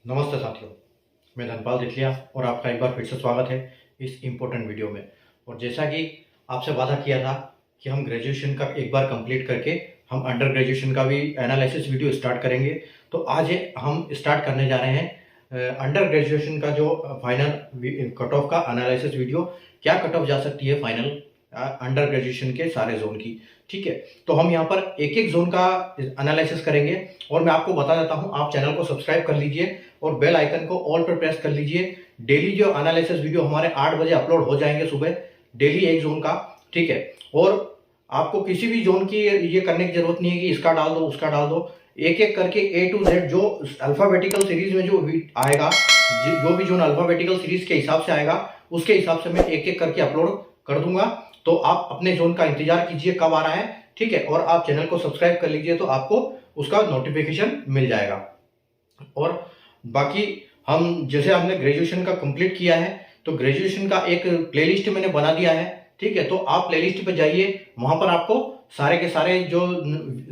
नमस्ते साथियों, मैं धनपाल दिखलिया और आपका एक बार फिर से स्वागत है इस इम्पोर्टेंट वीडियो में। और जैसा कि आपसे वादा किया था कि हम ग्रेजुएशन का एक बार कंप्लीट करके हम अंडर ग्रेजुएशन का भी एनालिसिस वीडियो स्टार्ट करेंगे। तो आज हम स्टार्ट करने जा रहे हैं अंडर ग्रेजुएशन का जो फाइनल कट ऑफ का एनालिसिस वीडियो, क्या कट ऑफ जा सकती है फाइनल अंडर ग्रेजुएशन के सारे जोन की। ठीक है, तो हम यहाँ पर एक एक जोन का एनालिसिस करेंगे और मैं आपको बता देता हूँ, आप चैनल को सब्सक्राइब कर लीजिए और बेल आइकन को ऑल पर प्रेस कर लीजिए। डेली जो एनालिसिस वीडियो हमारे 8 बजे अपलोड हो जाएंगे सुबह, डेली एक जोन का। ठीक है, और आपको किसी भी जोन की ये करने की जरूरत नहीं है कि इसका डाल दो उसका डाल दो, एक एक करके A to Z जो अल्फाबेटिकल सीरीज में जो आएगा, जो भी जोन अल्फाबेटिकल सीरीज के हिसाब से आएगा उसके हिसाब से मैं एक एक करके अपलोड कर दूंगा। तो आप अपने जोन का इंतजार कीजिए कब आ रहा है। ठीक है, और आप चैनल को सब्सक्राइब कर लीजिए तो आपको उसका नोटिफिकेशन मिल जाएगा। और बाकी हम जैसे हमने ग्रेजुएशन का कंप्लीट किया है तो ग्रेजुएशन का एक प्लेलिस्ट मैंने बना दिया है। ठीक है, तो आप प्लेलिस्ट पे जाइए, वहां पर आपको सारे के सारे जो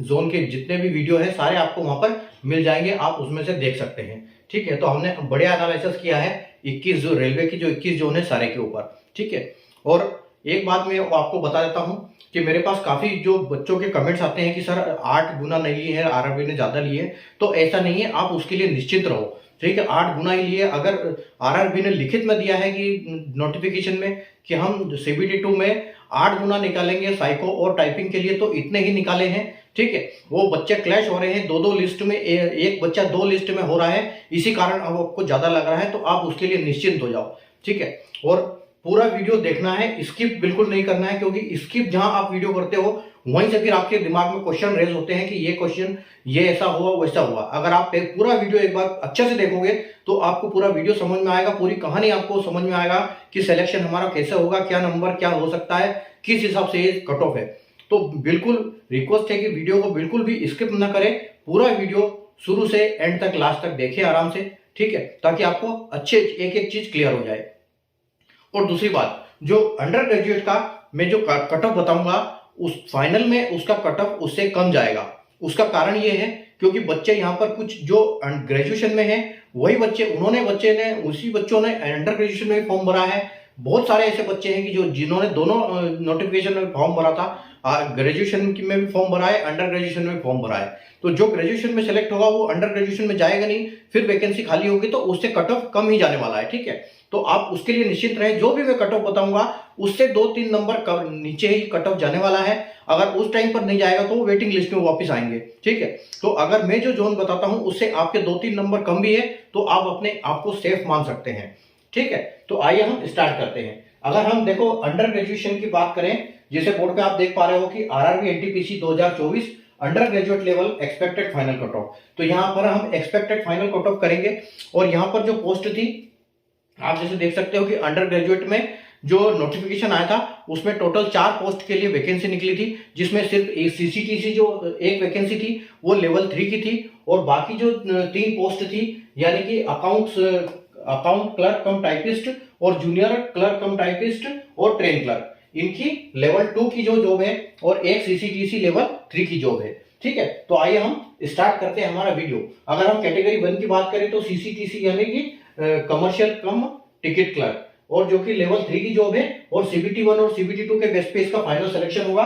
जोन के जितने भी वीडियो है सारे आपको वहां पर मिल जाएंगे, आप उसमें से देख सकते हैं। ठीक है, तो हमने बढ़िया एनालिसिस किया है 21 जो रेलवे की जो 21 जोन है सारे के ऊपर। ठीक है, और एक बात मैं आपको बता देता हूं कि मेरे पास काफी जो बच्चों के कमेंट्स आते हैं कि सर 8 गुना नहीं लिए हैं, आरआरबी ने ज्यादा लिए, तो ऐसा नहीं है, आप उसके लिए निश्चिंत रहो। ठीक है, 8 गुना ही लिए। अगर आरआरबी ने लिखित में दिया है कि नोटिफिकेशन में कि हम CBT2 में 8 गुना निकालेंगे साइको और टाइपिंग के लिए, तो इतने ही निकाले हैं। ठीक है, वो बच्चे क्लैश हो रहे हैं, दो लिस्ट में, एक बच्चा 2 लिस्ट में हो रहा है, इसी कारण अब आपको ज्यादा लग रहा है, तो आप उसके लिए निश्चिंत हो जाओ। ठीक है, और पूरा वीडियो देखना है, स्किप बिल्कुल नहीं करना है, क्योंकि स्किप जहां आप वीडियो करते हो वहीं से फिर आपके दिमाग में क्वेश्चन रेज होते हैं कि ये क्वेश्चन ये ऐसा हुआ वैसा हुआ। अगर आप पूरा वीडियो एक बार अच्छे से देखोगे तो आपको पूरा वीडियो समझ में आएगा, पूरी कहानी आपको समझ में आएगा कि सिलेक्शन हमारा कैसे होगा, क्या नंबर क्या हो सकता है, किस हिसाब से ये कट ऑफ है। तो बिल्कुल रिक्वेस्ट है कि वीडियो को बिल्कुल भी स्किप ना करें, पूरा वीडियो शुरू से एंड तक लास्ट तक देखें आराम से। ठीक है, ताकि आपको अच्छे एक एक चीज क्लियर हो जाए। और दूसरी बात, जो अंडर ग्रेजुएट का मैं जो कट ऑफ बताऊंगा उस फाइनल में उसका कट ऑफ उससे कम जाएगा। उसका कारण ये है क्योंकि बच्चे यहाँ पर कुछ जो ग्रेजुएशन में है वही बच्चे उसी बच्चों ने अंडर ग्रेजुएशन में फॉर्म भरा है। बहुत सारे ऐसे बच्चे हैं कि जो जिन्होंने दोनों नोटिफिकेशन में फॉर्म भरा था, ग्रेजुएशन में भी फॉर्म भरा है, अंडर ग्रेजुएशन में फॉर्म भरा है। तो जो ग्रेजुएशन में सेलेक्ट होगा वो अंडर ग्रेजुएशन में जाएगा नहीं, फिर वैकेंसी खाली होगी तो उससे कट ऑफ कम ही जाने वाला है। ठीक है, तो आप उसके लिए निश्चित रहें, जो भी मैं कट ऑफ बताऊंगा उससे 2-3 नंबर नीचे ही कट ऑफ जाने वाला है। अगर उस टाइम पर नहीं जाएगा तो वो वेटिंग लिस्ट में वापस आएंगे। ठीक है, तो अगर मैं जो जोन बताता हूं उससे आपके 2-3 नंबर कम भी है तो आप अपने आप को सेफ मान सकते हैं। ठीक है, तो आइए हम स्टार्ट करते हैं। अगर हम देखो अंडर ग्रेजुएशन की बात करें, जैसे बोर्ड पे आप देख पा रहे हो कि RRB NTPC 2024 under graduate level expected final cut off, तो यहां पर हम एक्सपेक्टेड फाइनल कट ऑफ करेंगे। और यहां पर जो पोस्ट थी आप जैसे देख सकते हो कि अंडर ग्रेजुएट में जो नोटिफिकेशन आया था उसमें टोटल 4 पोस्ट के लिए वैकेंसी निकली थी, जिसमें सिर्फ एक CCTC जो एक वैकेंसी थी वो लेवल 3 की थी, और बाकी जो 3 पोस्ट थी यानी कि अकाउंट क्लर्क कम टाइपिस्ट और जूनियर क्लर्क कम टाइपिस्ट और ट्रेन क्लर्क, इनकी लेवल 2 की जो जॉब है और एक CCTC लेवल 3 की जॉब है। ठीक है, तो आइए हम स्टार्ट करते हैं हमारा वीडियो। अगर हम कैटेगरी 1 की बात करें तो CCTC यानी कि कमर्शियल कम टिकट क्लर्क, और जो कि लेवल 3 की जॉब है, और CBT1 और CBT2 के बेस पे इसका फाइनल सिलेक्शन होगा।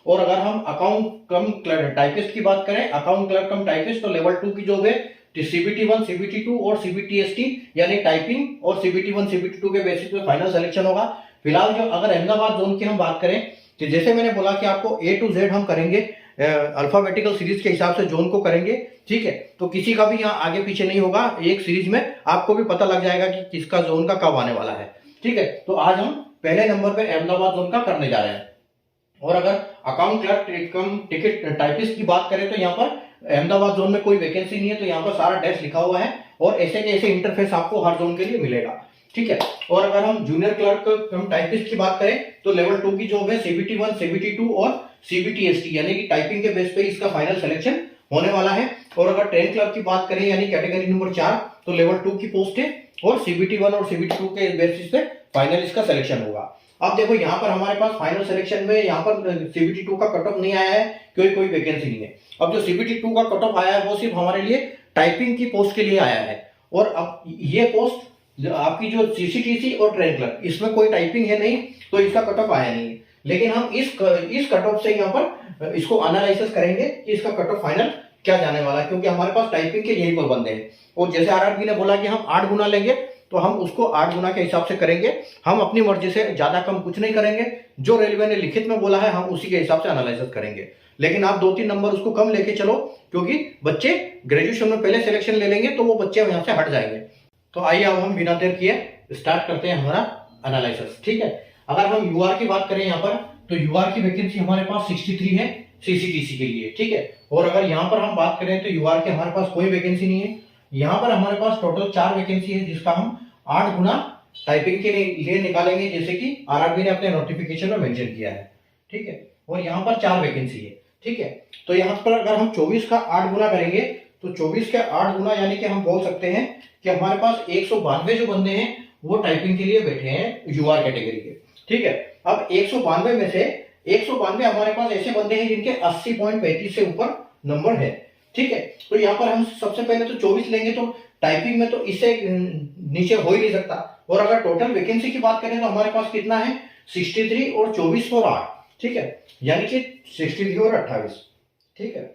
और अगर हम अकाउंट कम टाइपिस्ट की बात करें, अकाउंट क्लर्क कम टाइपिस्ट, तो लेवल 2 की जॉब है, CBT1 CBT2 और CBTST यानी टाइपिंग और CBT1 CBT2 के बेसिस पे फाइनल सिलेक्शन होगा। फिलहाल जो अगर अहमदाबाद जोन की हम बात करें तो जैसे मैंने बोला कि आपको A to Z हम करेंगे, अल्फाबेटिकल सीरीज के हिसाब से जोन को करेंगे। ठीक है, तो किसी का भी यहाँ आगे पीछे नहीं होगा, एक सीरीज में आपको भी पता लग जाएगा कि किसका जोन का कब आने वाला है। ठीक है, तो आज हम पहले नंबर पे अहमदाबाद जोन का करने जा रहे हैं। और अगर अकाउंट क्लर्क कम टिकट टाइपिस्ट की बात करें तो यहाँ पर अहमदाबाद जोन में कोई वैकेंसी नहीं है, तो यहाँ पर सारा डैश लिखा हुआ है और ऐसे के ऐसे इंटरफेस आपको हर जोन के लिए मिलेगा। ठीक है, और अगर हम जूनियर क्लर्क कम टाइपिस्ट की बात करें तो लेवल 2 की जॉब है, CBT1 CBT2 और CBTST यानी कि टाइपिंग के बेस पे इसका फाइनल सिलेक्शन होने वाला है। और अगर ट्रेन क्लर्क की बात करें यानी कैटेगरी नंबर 4 तो लेवल 2 की पोस्ट है और CBT1 और CBT2 के बेसिस पे फाइनल इसका सिलेक्शन होगा। अब देखो यहाँ पर हमारे पास फाइनल सिलेक्शन में यहाँ पर CBT2 का कट ऑफ नहीं आया है क्योंकि कोई वैकेंसी नहीं है। अब जो CBT2 का कट ऑफ आया है वो सिर्फ हमारे लिए टाइपिंग की पोस्ट के लिए आया है, और अब ये पोस्ट आपकी जो सीसीटीसी और ट्रेन क्लर्क, इसमें कोई टाइपिंग है नहीं, तो इसका कट ऑफ आया नहीं है। लेकिन हम इस कट ऑफ से यहाँ पर इसको एनालिसिस करेंगे कि इसका कट ऑफ फाइनल क्या जाने वाला है, क्योंकि हमारे पास टाइपिंग के यही पर बंदे हैं। और जैसे आरआरबी ने बोला कि हम 8 गुना लेंगे, तो हम उसको 8 गुना के हिसाब से करेंगे। हम अपनी मर्जी से ज्यादा कम कुछ नहीं करेंगे, जो रेलवे ने लिखित में बोला है हम उसी के हिसाब से एनालिसिस करेंगे। लेकिन आप 2-3 नंबर उसको कम लेके चलो, क्योंकि बच्चे ग्रेजुएशन में पहले सिलेक्शन ले लेंगे तो वो बच्चे यहाँ से हट जाएंगे। तो आइए अब हम बिना देर किए स्टार्ट करते हैं हमारा एनालिसिस। ठीक है, अगर हम यूआर की बात करें यहाँ पर, तो यूआर की वैकेंसी हमारे पास 63 है सीसीटीसी के लिए। ठीक है, और अगर यहाँ पर हम बात करें तो यूआर के हमारे पास कोई वैकेंसी नहीं है। यहाँ पर हमारे पास टोटल 4 वैकेंसी है, जिसका हम 8 गुना टाइपिंग के लिए निकालेंगे, जैसे कि आरआरबी ने अपने नोटिफिकेशन में मेंशन किया है। ठीक है, और यहाँ पर 4 वैकेंसी है। ठीक है, तो यहाँ पर अगर हम 24 का 8 गुना करेंगे, तो 24 का 8 गुना यानी कि हम बोल सकते हैं कि हमारे पास 192 जो बंदे हैं वो टाइपिंग के लिए बैठे हैं यूआर कैटेगरी के। ठीक है, अब 192 में से 192 हमारे पास ऐसे बंदे हैं जिनके 80.35 से ऊपर नंबर है। ठीक है, तो यहाँ पर हम सबसे पहले तो 24 लेंगे, तो टाइपिंग में तो इससे नीचे हो ही नहीं सकता। और अगर टोटल वैकेंसी की बात करें तो हमारे पास कितना है, 63 और 24 और 8। ठीक है, यानी कि 63 और 28। ठीक है,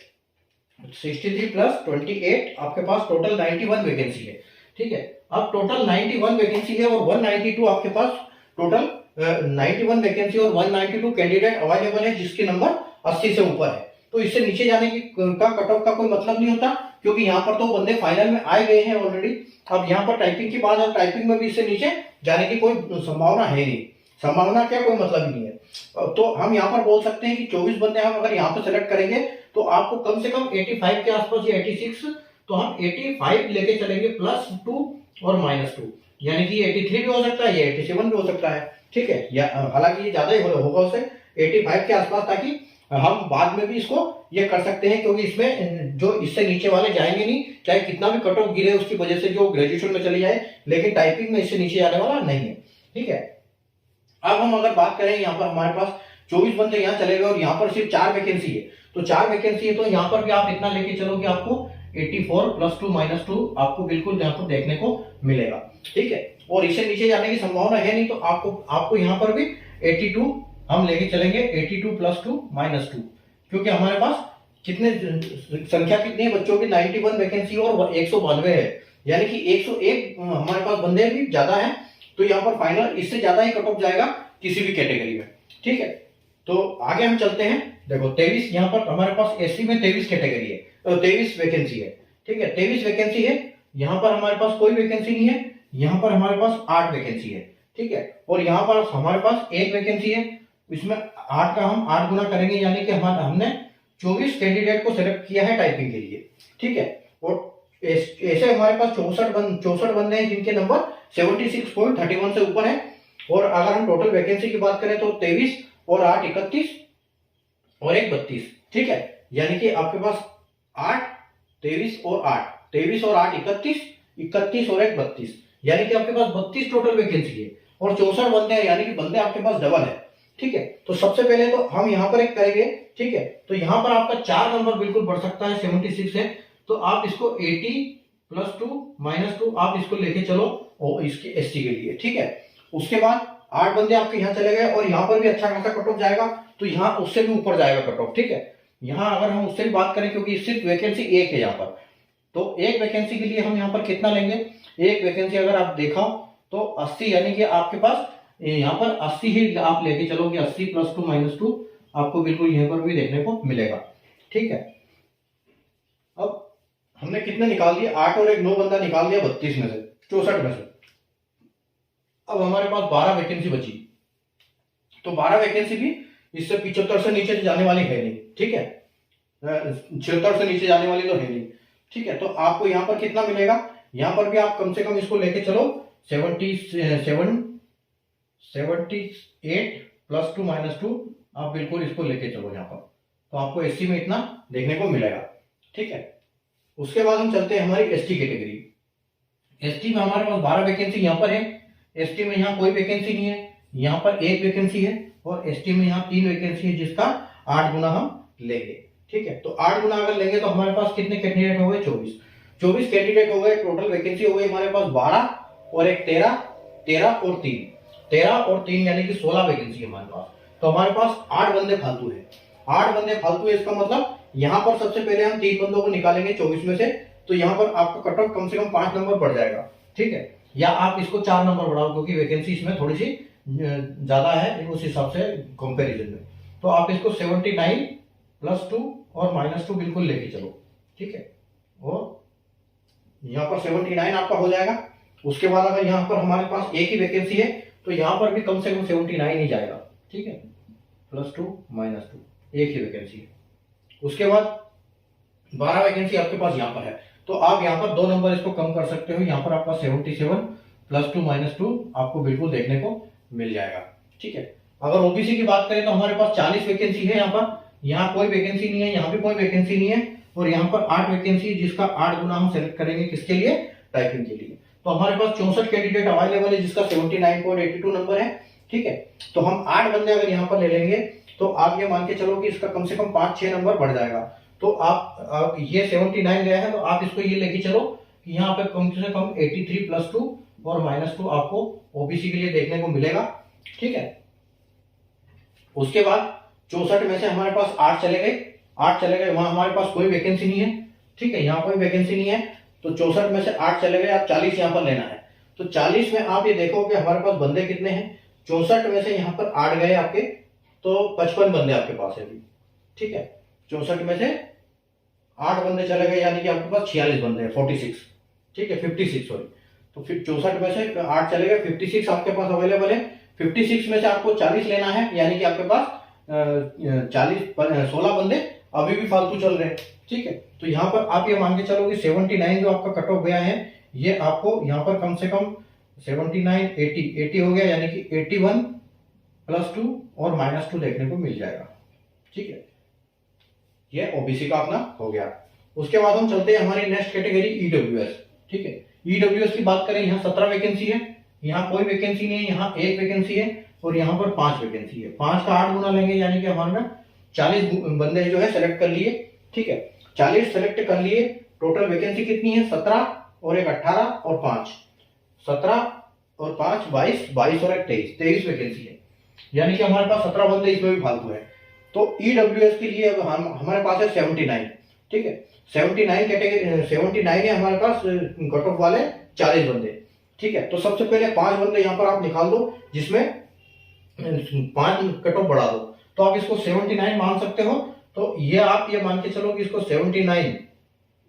63 प्लस 28 आपके पास टोटल 91 वैकेंसी है। ठीक है, अब टोटल 91 वैकेंसी है और 192 आपके पास टोटल 91 वैकेंसी और 192 कैंडिडेट अवेलेबल है, जिसके नंबर 80 से ऊपर है। तो इससे नीचे जाने की का कट ऑफ का कोई मतलब नहीं होता, क्योंकि यहाँ पर तो बंदे फाइनल में आए गए हैं ऑलरेडी। अब यहाँ पर टाइपिंग की बात है, टाइपिंग में भी इससे नीचे जाने की कोई संभावना है नहीं। संभावना क्या, कोई मतलब ही नहीं है। तो हम यहाँ पर बोल सकते हैं कि 24 बंदे हम अगर यहाँ पर सेलेक्ट करेंगे तो आपको कम से कम 85 के आसपास या 86, तो हम 85 लेके चलेंगे +2 और -2, यानी कि 83 भी हो सकता है, या 87 भी हो सकता है। ठीक है, या हालांकि ये ज्यादा ही होगा उससे 85 के आसपास, ताकि हम बाद में भी इसको ये कर सकते हैं, क्योंकि इसमें जो इससे नीचे वाले जाएंगे नहीं, चाहे कितना भी कट ऑफ गिरे उसकी वजह से जो ग्रेजुएशन में चले जाए, लेकिन टाइपिंग में इससे नीचे जाने वाला नहीं है। ठीक है, अब हम अगर बात करें, यहाँ पर हमारे पास 24 बंदे यहाँ चले गए और यहाँ पर सिर्फ 4 वैकेंसी है। तो 4 वैकेंसी है, तो यहाँ पर भी आप इतना लेके चलो कि आपको 84 +2 -2 आपको बिल्कुल यहाँ पर देखने को मिलेगा। ठीक है, और इससे नीचे जाने की संभावना है नहीं, तो आपको यहाँ पर भी 82 हम लेके चलेंगे, 82 +2 -2, क्योंकि हमारे पास कितने संख्या कितनी है बच्चों की, 91 वैकेंसी और 192 है, यानी कि 101 हमारे पास बंदे भी ज्यादा है। तो यहाँ पर फाइनल इससे ज्यादा ही कट ऑफ जाएगा किसी भी कैटेगरी में। ठीक है, तो आगे हम चलते हैं। देखो 23 यहाँ पर हमारे पास एससी में 23 कैटेगरी है, 23 वैकेंसी है। ठीक है, 23 वैकेंसी है, यहाँ पर हमारे पास कोई वैकेंसी नहीं है, यहाँ पर हमारे पास 8 वैकेंसी है। ठीक है, और यहाँ पर हमारे पास 1 वैकेंसी है, इसमें 8 का हम 8 गुना करेंगे, यानी कि हमने 24 कैंडिडेट को सिलेक्ट किया है टाइपिंग के लिए। ठीक है, और ऐसे हमारे पास 64 बंदे हैं जिनके नंबर 76.31 से ऊपर है। और अगर हम टोटल वैकेंसी की बात करें तो 23 और 8 31 और 1 32। ठीक है, यानी कि आपके पास 8 23 और 8 23 और 8 31 31 और 1 32, यानी कि आपके पास 32 टोटल वैकेंसी है और 64 बंदे हैं, यानी कि बंदे आपके पास डबल है। ठीक है, तो सबसे पहले तो हम यहाँ पर एक करेंगे। ठीक है, तो यहाँ पर आपका 4 नंबर बिल्कुल बढ़ सकता है, 76 है, तो आप इसको 80 +2 -2 आप इसको लेके चलो और इसके एसटी के लिए। ठीक है, उसके बाद 8 बंदे आपके यहाँ चले गए और यहाँ पर भी अच्छा खासा कट ऑफ जाएगा, तो यहाँ उससे भी ऊपर जाएगा कट ऑफ। ठीक है, यहाँ अगर हम उससे भी बात करें, क्योंकि सिर्फ वैकेंसी 1 है यहाँ पर, तो 1 वैकेंसी के लिए हम यहाँ पर कितना लेंगे, 1 वैकेंसी अगर आप देखा तो 80, यानी कि आपके पास यहाँ पर 80 ही आप लेके चलोगे, 80 +2 -2 आपको बिल्कुल यहाँ पर भी देखने को मिलेगा। ठीक है, अब हमने कितने निकाल दिए, 8 और 1 9 बंदा निकाल दिया 32 में से, 64 में से। अब हमारे पास 12 वैकेंसी बची, तो 12 वैकेंसी भी इससे 75 से नीचे जाने वाली है नहीं। ठीक है, 76 से नीचे जाने वाली तो है नहीं। ठीक है, तो आपको यहाँ पर कितना मिलेगा, यहाँ पर भी आप कम से कम इसको लेके चलो 78 +2 -2 आप बिल्कुल इसको लेके चलो यहाँ पर, तो आपको एससी में इतना देखने को मिलेगा। ठीक है, उसके बाद हम चलते हैं हमारी एसटी कैटेगरी। एसटी में हमारे पास 12 वैकेंसी यहाँ पर है, एसटी में यहाँ कोई वैकेंसी नहीं है, यहाँ पर 1 वैकेंसी है, और एसटी में यहाँ 3 वैकेंसी है, जिसका 8 गुना हम लेंगे। ठीक है, तो 8 गुना अगर लेंगे तो हमारे पास कितने कैंडिडेट हो गए, 24। 24 कैंडिडेट हो गए, टोटल वैकेंसी हो गई हमारे पास 12 और एक 13, 13 और 3, 13 और 3 यानी कि 16 वैकेंसी है हमारे पास। तो हमारे पास 8 बंदे फालतू है, 8 बंदे फालतू है। इसका मतलब यहाँ पर सबसे पहले हम 3 बंदों को निकालेंगे 24 में से, तो यहाँ पर आपका कट ऑफ कम से कम 5 नंबर बढ़ जाएगा, ठीक है। या आप इसको 4 नंबर बढ़ाओ क्योंकि वैकेंसी इसमें थोड़ी सी ज्यादा है उस हिसाब से कंपैरिजन में। तो आप इसको 79 + 2 और -2 बिल्कुल लेके चलो, ठीक है। और यहाँ पर 79 आपका हो जाएगा। उसके बाद अगर यहाँ पर हमारे पास एक ही वैकेंसी है तो यहाँ पर भी कम से कम 79 ही जाएगा, ठीक है। +2 -2 एक ही वैकेंसी है। उसके बाद 12 वैकेंसी आपके पास यहाँ पर है, तो आप यहाँ पर 2 नंबर इसको कम कर सकते हो। यहाँ पर आपका 77 +2 -2 आपको बिल्कुल देखने को मिल जाएगा, ठीक है। अगर ओबीसी की बात करें तो हमारे पास 40 वैकेंसी है। यहाँ पर यहाँ कोई वैकेंसी नहीं है, यहाँ भी कोई वैकेंसी नहीं है, और यहाँ पर 8 वैकेंसी, जिसका 8 गुना हम सेलेक्ट करेंगे किसके लिए, टाइपिंग के लिए। तो हमारे पास 64 कैंडिडेट अवेलेबल है जिसका 79.82 नंबर है, ठीक है। तो हम 8 बंदे अगर यहाँ पर ले लेंगे तो आप ये मान के चलो कि इसका कम से कम 5-6 नंबर बढ़ जाएगा। तो आप ये 79 गया है तो आप इसको ये लेके चलो कि यहाँ पे कम से कम 83 +2 और -2 आपको ओबीसी के लिए देखने को मिलेगा, ठीक है। उसके बाद 64 में से हमारे पास 8 चले गए, 8 चले गए, वहां हमारे पास कोई वैकेंसी नहीं है, ठीक है। यहाँ कोई वैकेंसी नहीं है तो 64 में से 8 चले गए, आप 40 यहाँ पर लेना है। तो 40 में आप ये देखो कि हमारे पास बंदे कितने हैं, 64 में से यहाँ पर 8 गए आपके, तो 55 बंदे आपके पास है अभी, ठीक है। 64 में से 8 बंदे चले गए यानी कि आपके पास 46 बंदे हैं, 46, ठीक है, 56 सॉरी। तो फिर 64 में से 8 चले गए, 56 आपके पास अवेलेबल है। 56 में से आपको 40 लेना है यानी कि आपके पास 16 बंदे अभी भी फालतू चल रहे हैं, ठीक है। तो यहाँ पर आप ये मान के चलो कि 79 जो आपका कट ऑफ गया है, ये आपको यहाँ पर कम से कम 79 80 हो गया यानी कि 81 +2 और -2 देखने को मिल जाएगा, ठीक है। ये ओबीसी का अपना हो गया। उसके बाद हम चलते हैं हमारी नेक्स्ट कैटेगरी ईडब्ल्यूएस, ठीक है। ईडब्ल्यूएस की बात करें, यहाँ 17 वैकेंसी है, यहाँ कोई वैकेंसी नहीं है, यहाँ 1 वैकेंसी है और यहाँ पर 5 वैकेंसी है। 5 का 8 गुना लेंगे यानी कि हमारे 40 बंदे जो है सेलेक्ट कर लिए, ठीक है। 40 सेलेक्ट कर लिए, टोटल वैकेंसी कितनी है, 17 और एक 18 और 5, 17 और 5 22, 22 और एक 23 वैकेंसी है, यानी कि हमारे पास 17 बंदे इसमें भी फालतू है। तो ईडब्ल्यूएस के लिए हमारे पास है 79, ठीक है। 79 कैटेगरी 79 है हमारे पास कट ऑफ वाले 40 बंदे, ठीक है। तो सबसे पहले 5 बंदे यहाँ पर आप निकाल दो जिसमें 5 कट ऑफ बढ़ा दो, तो आप इसको 79 मान सकते हो। तो ये आप ये मान के चलो कि इसको 79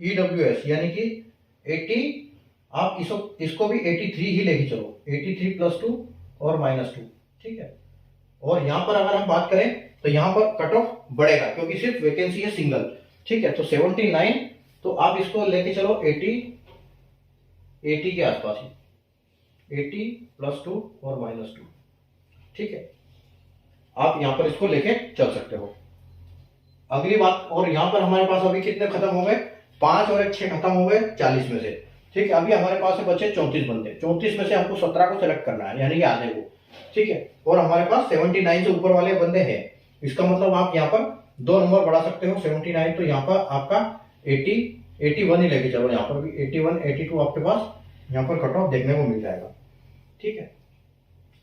ईडब्ल्यूएस यानी कि 80, आप इसको भी 83 ही लेके चलो, 83 +2 और -2, ठीक है। और यहाँ पर अगर हम बात करें तो यहाँ पर कट ऑफ बढ़ेगा क्योंकि सिर्फ वैकेंसी है सिंगल, ठीक है। तो 79, तो आप इसको लेके चलो 80 के आसपास ही, 80 +2 और -2, ठीक है। आप यहाँ पर इसको लेके चल सकते हो। अगली बात, और यहाँ पर हमारे पास अभी कितने खत्म हो गए, 5 और एक 6 खत्म हो गए 40 में से, ठीक है। अभी हमारे पास बचे 34 बंदे, 34 में से हमको 17 को सेलेक्ट करना है यानी कि आधे को, ठीक है। और हमारे पास 79 से ऊपर वाले बंदे हैं, इसका मतलब आप यहाँ पर 2 नंबर बढ़ा सकते हो। 79 तो यहाँ पर आपका 81 ही लेके चलो, यहाँ पर भी 81 82 आपके पास यहाँ पर कट ऑफ देखने को मिल जाएगा, ठीक है।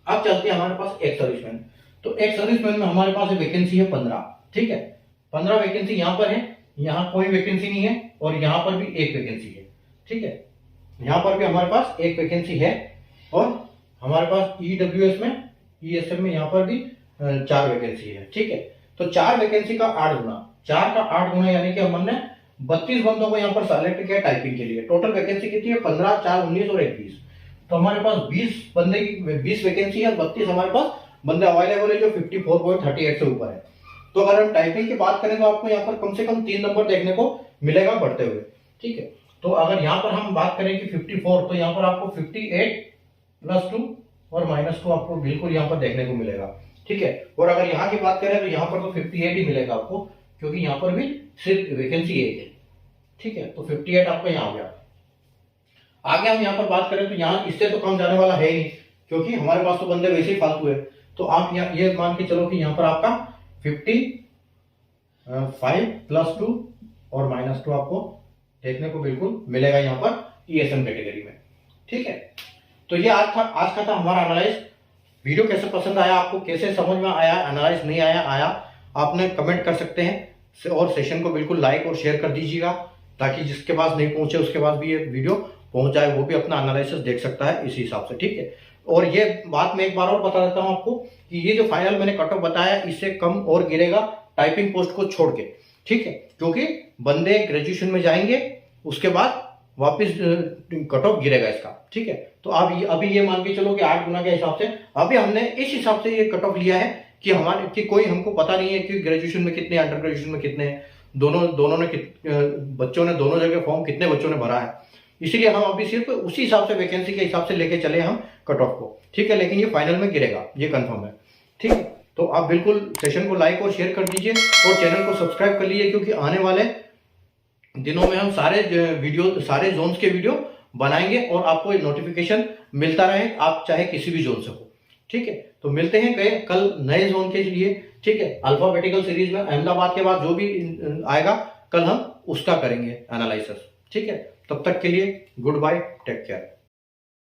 अब चलते हैं हमारे पास एक सर्विसमैन। तो एक सर्विसमैन में हमारे पास वैकेंसी है 15, ठीक है। 15 वैकेंसी यहाँ पर है, यहाँ कोई वैकेंसी नहीं है और यहाँ पर भी एक वैकेंसी है, ठीक है। यहाँ पर भी हमारे पास एक वैकेंसी है और हमारे पास ईडब्ल्यूएस में ईएसएम में यहाँ पर भी 4 वैकेंसी है, ठीक है। तो 4 वैकेंसी का 8 गुना, 4 का 8 गुना यानी कि हमने 32 बंदों को यहाँ पर सेलेक्ट किया टाइपिंग के लिए। टोटल वैकेंसी कितनी है, 15 4 19 और 21, तो हमारे पास 20 बंदे की 20 वैकेंसी है, 32 हमारे पास बंदे अवेलेबल है जो 54.38 से ऊपर है। तो अगर हम टाइपिंग की बात करें तो आपको यहाँ पर कम से कम 3 नंबर देखने को मिलेगा बढ़ते हुए, ठीक है। तो अगर यहाँ पर हम बात करें कि 54, तो यहाँ पर आपको 58 +2 और -2 आपको बिल्कुल यहाँ पर देखने को मिलेगा, ठीक है। और अगर यहाँ की बात करें तो यहाँ पर तो 58 ही मिलेगा आपको क्योंकि यहाँ पर भी सिर्फ वैकेंसी एक है, ठीक है। तो 58 आपका यहाँ हो गया। आगे हम यहाँ पर बात करें तो यहाँ इससे तो कम जाने वाला है ही क्योंकि हमारे पास तो बंदे वैसे ही फालतू है। तो आप ये मान के चलो कि यहाँ पर आपका 55 +2 और -2 आपको देखने को बिल्कुल मिलेगा यहाँ पर ESM कैटेगरी में। ठीक है, तो ये आज का था हमारा एनालाइज। वीडियो कैसे पसंद आया आपको, कैसे समझ में आया, एनालाइज नहीं आया आपने कमेंट कर सकते हैं, और सेशन को बिल्कुल लाइक और शेयर कर दीजिएगा, ताकि जिसके पास नहीं पहुंचे उसके पास भी ये वीडियो पहुंच जाए, वो भी अपना एनालिसिस देख सकता है इसी हिसाब से। ठीक है, और ये बात मैं एक बार और बता देता हूं आपको कि ये जो फाइनल मैंने कट ऑफ बताया इससे कम और गिरेगा टाइपिंग पोस्ट को छोड़ के। ठीक है, क्योंकि बंदे ग्रेजुएशन में जाएंगे उसके बाद वापस कट ऑफ गिरेगा इसका। ठीक है, तो आप अभी ये मान के चलो कि 8 गुना के हिसाब से अभी हमने इस हिसाब से ये कट ऑफ लिया है कि हमारे कि कोई हमको पता नहीं है कि ग्रेजुएशन में कितने, अंडर ग्रेजुएशन में कितने, दोनों ने बच्चों ने दोनों जगह फॉर्म कितने बच्चों ने भरा है, इसीलिए हम अभी सिर्फ उसी हिसाब से वैकेंसी के हिसाब से लेके चले हम कट ऑफ को। ठीक है, लेकिन ये फाइनल में गिरेगा, ये कंफर्म है। ठीक है, तो आप बिल्कुल सेशन को लाइक और शेयर कर दीजिए और चैनल को सब्सक्राइब कर लीजिए, क्योंकि आने वाले दिनों में हम सारे जोन्स के वीडियो बनाएंगे और आपको नोटिफिकेशन मिलता रहे, आप चाहे किसी भी जोन से हो। ठीक है, तो मिलते हैं कल नए जोन के लिए। ठीक है, अल्फाबेटिकल सीरीज में अहमदाबाद के बाद जो भी आएगा कल हम उसका करेंगे एनालिसिस। ठीक है, तब तक के लिए गुड बाय, टेक केयर।